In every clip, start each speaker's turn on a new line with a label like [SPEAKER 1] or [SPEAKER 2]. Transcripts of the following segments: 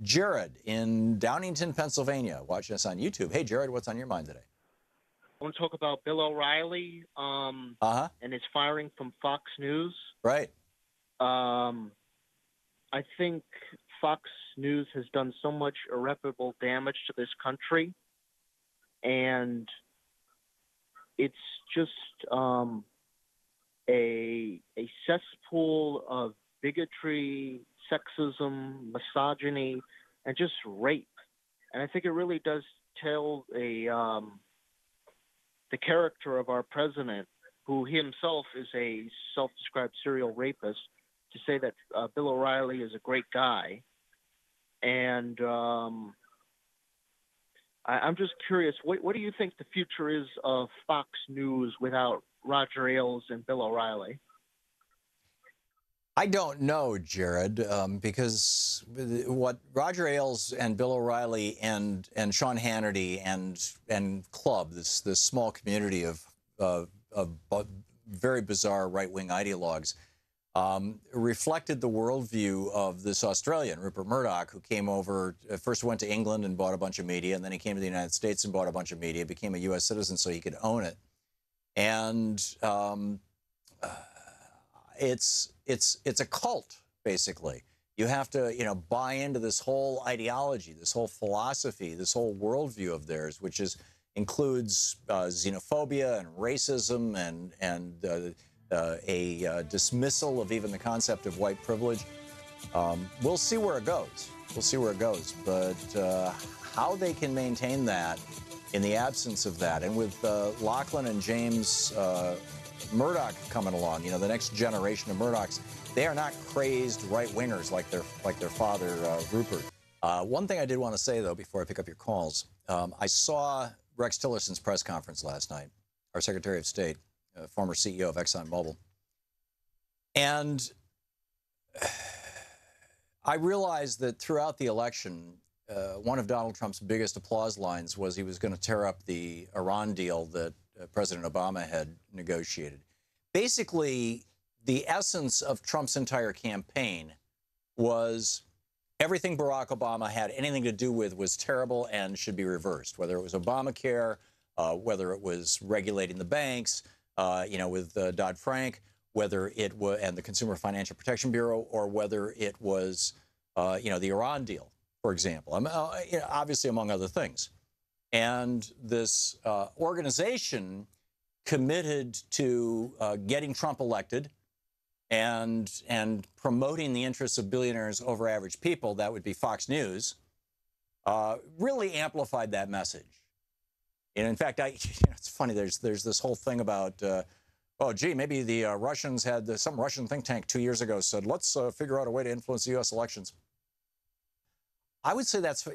[SPEAKER 1] Jared in Downingtown, Pennsylvania, watching us on YouTube. Hey, Jared, what's on your mind today?
[SPEAKER 2] I want to talk about Bill O'Reilly
[SPEAKER 1] Uh-huh.
[SPEAKER 2] and his firing from Fox News.
[SPEAKER 1] Right.
[SPEAKER 2] I think Fox News has done so much irreparable damage to this country, and it's just a cesspool of bigotry, sexism, misogyny, and just rape. And I think it really does tell the character of our president, who himself is a self-described serial rapist, to say that Bill O'Reilly is a great guy. And I'm just curious, what do you think the future is of Fox News without Roger Ailes and Bill O'Reilly?
[SPEAKER 1] I don't know, Jared, because what Roger Ailes and Bill O'Reilly and Sean Hannity and Club, this small community of very bizarre right-wing ideologues, reflected the worldview of this Australian, Rupert Murdoch, who came over, first went to England and bought a bunch of media, and then he came to the United States and bought a bunch of media, became a U.S. citizen so he could own it. And it's a cult, basically. You have to, buy into this whole ideology, this whole philosophy, this whole worldview of theirs, which includes xenophobia and racism and a dismissal of even the concept of white privilege. We'll see where it goes. We'll see where it goes. But how they can maintain that in the absence of that, and with Lachlan and James Murdoch coming along, the next generation of Murdochs, they are not crazed right-wingers like their father, Rupert. One thing I did want to say, though, before I pick up your calls, I saw Rex Tillerson's press conference last night, our Secretary of State, former CEO of ExxonMobil. And I realized that throughout the election, one of Donald Trump's biggest applause lines was he was going to tear up the Iran deal that President Obama had negotiated. Basically, the essence of Trump's entire campaign was everything Barack Obama had anything to do with was terrible and should be reversed, whether it was Obamacare, whether it was regulating the banks, with Dodd-Frank, whether it was, and the Consumer Financial Protection Bureau, or whether it was, the Iran deal, for example, obviously among other things. And this organization committed to getting Trump elected and promoting the interests of billionaires over average people, that would be Fox News, really amplified that message. And in fact, it's funny, there's this whole thing about, oh, gee, maybe the Russians had, some Russian think tank 2 years ago said, let's figure out a way to influence the U.S. elections. I would say that's,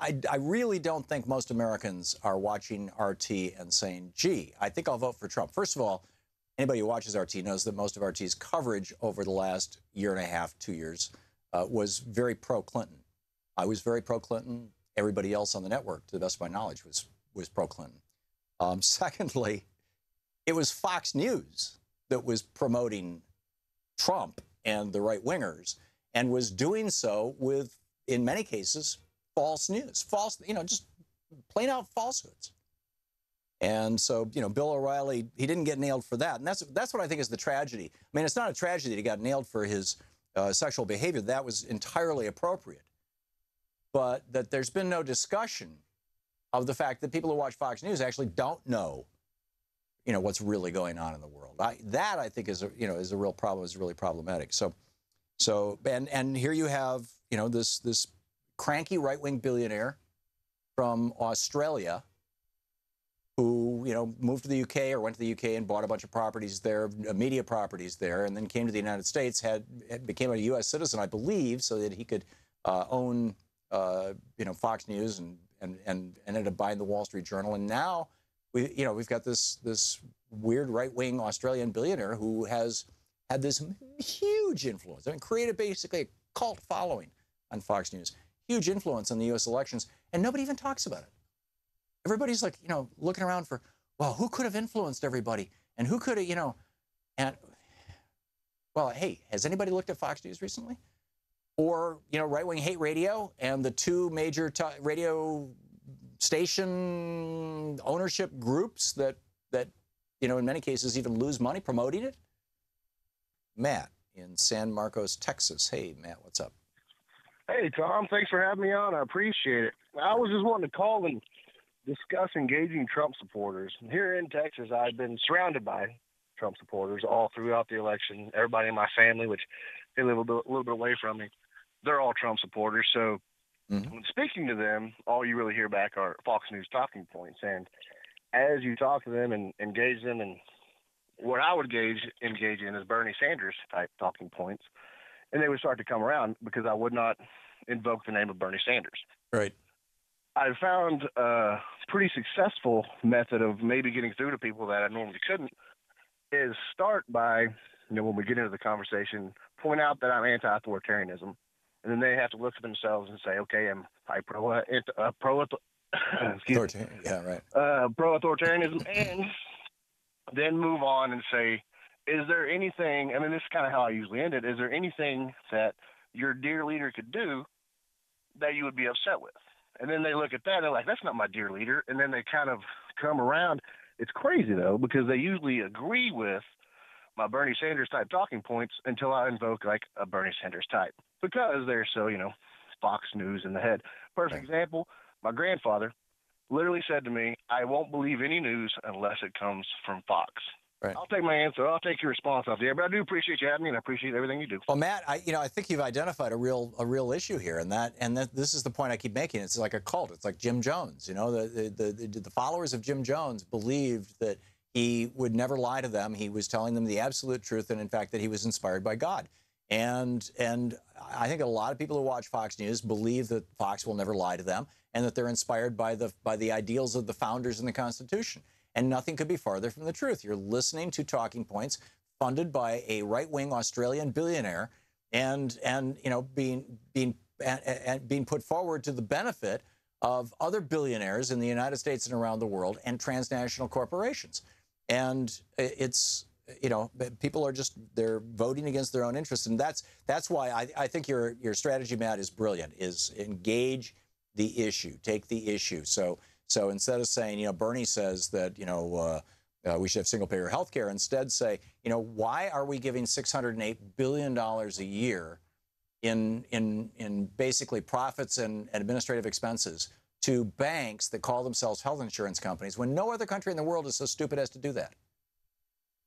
[SPEAKER 1] I really don't think most Americans are watching RT and saying, gee, I think I'll vote for Trump. First of all, anybody who watches RT knows that most of RT's coverage over the last year and a half, 2 years, was very pro-Clinton. I was very pro-Clinton. Everybody else on the network, to the best of my knowledge, was pro-Clinton. Secondly, it was Fox News that was promoting Trump and the right-wingers and was doing so with, in many cases, false news, just plain out falsehoods. And so, Bill O'Reilly, he didn't get nailed for that. And that's what I think is the tragedy. I mean, it's not a tragedy that he got nailed for his sexual behavior. That was entirely appropriate. But that there's been no discussion of the fact that people who watch Fox News actually don't know, what's really going on in the world. That I think is a real problem, is really problematic. So and here you have, this cranky right-wing billionaire from Australia who, moved to the UK or went to the UK and bought a bunch of properties there, media properties there, and then came to the United States, became a U.S. citizen, I believe, so that he could own, Fox News and ended up buying the Wall Street Journal. And now we've got this weird right-wing Australian billionaire who has had this huge influence. I mean, created basically a cult following on Fox News, huge influence on the U.S. elections, and nobody even talks about it. Everybody's like, looking around for, well, who could have influenced everybody? And who could have, and, well, hey, has anybody looked at Fox News recently? or, you know, right-wing hate radio and the two major radio station ownership groups that, you know, in many cases even lose money promoting it? Matt in San Marcos, Texas. Hey, Matt, what's up?
[SPEAKER 3] Hey, Tom. Thanks for having me on. I appreciate it. I was just wanting to call and discuss engaging Trump supporters. Here in Texas, I've been surrounded by Trump supporters all throughout the election. Everybody in my family, which they live a little bit away from me, they're all Trump supporters. So when speaking to them, all you really hear back are Fox News talking points. And as you talk to them and engage them, and what I would engage in is Bernie Sanders type talking points, and they would start to come around because I would not invoke the name of Bernie Sanders.
[SPEAKER 1] Right.
[SPEAKER 3] I found a pretty successful method of maybe getting through to people that I normally couldn't is start by, you know, when we get into the conversation, point out that I'm anti-authoritarianism, and then they have to look at themselves and say, okay, am I pro-authoritarianism, and then move on and say, is there anything, I mean, this is kind of how I usually end it, is there anything that your dear leader could do that you would be upset with? And then they look at that and they're like, that's not my dear leader. And then they kind of come around. It's crazy, though, because they usually agree with my Bernie Sanders type talking points until I invoke like a Bernie Sanders type, because they're so, you know, Fox News in the head. Perfect example, my grandfather literally said to me, I won't believe any news unless it comes from Fox. Right. I'll take my answer. I'll take your response off the air, but I do appreciate you having me, and I appreciate everything you do.
[SPEAKER 1] Well, Matt, I think you've identified a real issue here, and that this is the point I keep making. It's like a cult. It's like Jim Jones. You know, the followers of Jim Jones believed that he would never lie to them. He was telling them the absolute truth, and in fact, that he was inspired by God. And I think a lot of people who watch Fox News believe that Fox will never lie to them, and that they're inspired by the ideals of the founders and the Constitution. And nothing could be farther from the truth. You're listening to talking points funded by a right-wing Australian billionaire, and you know, being put forward to the benefit of other billionaires in the United States and around the world, and transnational corporations. And it's, you know, people are just, they're voting against their own interests, and that's why I think your strategy, Matt, is brilliant. Is engage the issue, take the issue. So instead of saying, you know, Bernie says that, you know, we should have single-payer health care, instead say, you know, why are we giving $608 billion a year in basically profits and administrative expenses to banks that call themselves health insurance companies when no other country in the world is so stupid as to do that?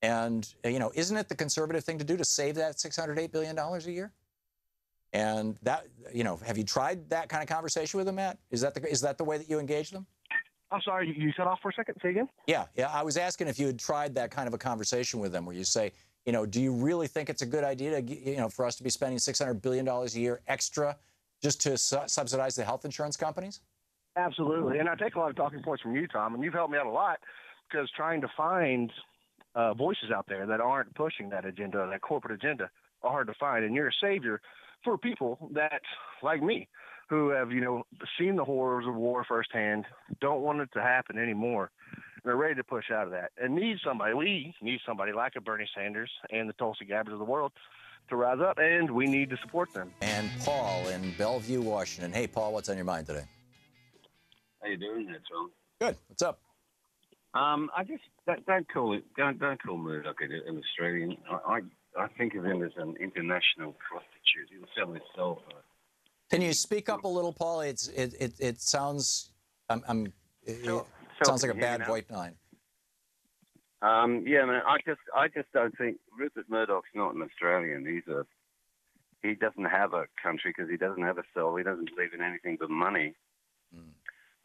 [SPEAKER 1] And, you know, isn't it the conservative thing to do to save that $608 billion a year? And that, you know, have you tried that kind of conversation with them, Matt? Is that the way that you engage them?
[SPEAKER 3] I'm sorry, you cut off for a second. Say again?
[SPEAKER 1] Yeah. I was asking if you had tried that kind of a conversation with them where you say, you know, do you really think it's a good idea to, you know, for us to be spending $600 billion a year extra just to subsidize the health insurance companies?
[SPEAKER 3] Absolutely. And I take a lot of talking points from you, Tom, and you've helped me out a lot, because trying to find voices out there that aren't pushing that agenda, that corporate agenda, are hard to find. And you're a savior for people that, like me, who have, you know, seen the horrors of war firsthand, don't want it to happen anymore, and they're ready to push out of that, and we need somebody like a Bernie Sanders and the Tulsi Gabbards of the world to rise up, and we need to support them.
[SPEAKER 1] And Paul in Bellevue, Washington. Hey, Paul, what's on your mind today?
[SPEAKER 4] How you doing there, Tom?
[SPEAKER 1] Good. What's up?
[SPEAKER 4] I just don't call Murdoch an Australian. I think of him as an international prostitute. He'll sell his soul for.
[SPEAKER 1] Can you speak up a little, Paul? It sounds it sounds like a bad voice line.
[SPEAKER 4] Yeah, man. I just don't think Rupert Murdoch's not an Australian. He doesn't have a country because he doesn't have a soul. He doesn't believe in anything but money.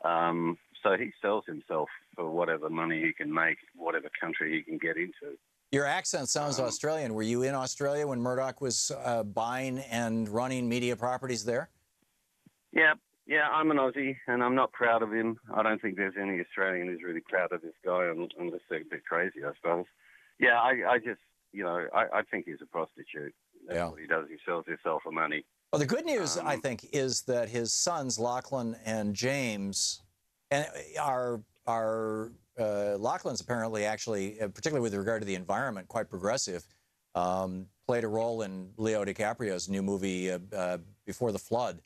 [SPEAKER 4] So he sells himself for whatever money he can make, whatever country he can get into.
[SPEAKER 1] Your accent sounds Australian. Were you in Australia when Murdoch was buying and running media properties there? Yeah, I'm an Aussie, and I'm not proud of him. I don't think there's any Australian who's really proud of this guy, unless they're a bit crazy, I suppose. Yeah, I just, you know, I think he's a prostitute. That's what he does. He sells himself for money. Well, the good news, I think, is that his sons, Lachlan and James, are Lachlan's apparently actually, particularly with regard to the environment, quite progressive. played a role in Leo DiCaprio's new movie Before the Flood.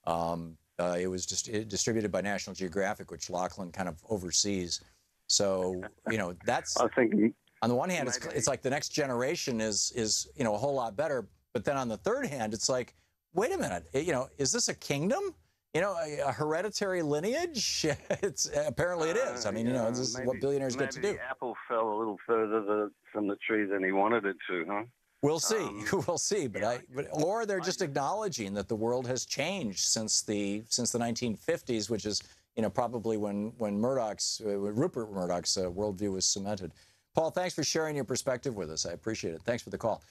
[SPEAKER 1] It was just distributed by National Geographic, which Lachlan kind of oversees. So, you know, that's,
[SPEAKER 4] I think,
[SPEAKER 1] on the one hand, it's like the next generation is, you know, a whole lot better. But then on the third hand, it's like, wait a minute, you know, is this a kingdom? You know, a hereditary lineage? It's apparently it is. I mean, you know, this is what billionaires get to do.
[SPEAKER 4] Maybe the apple fell a little further from the tree than he wanted it to, huh?
[SPEAKER 1] We'll see. We'll see. But or they're just acknowledging that the world has changed since the 1950s, which is, you know, probably when Rupert Murdoch's worldview was cemented. Paul, thanks for sharing your perspective with us. I appreciate it. Thanks for the call.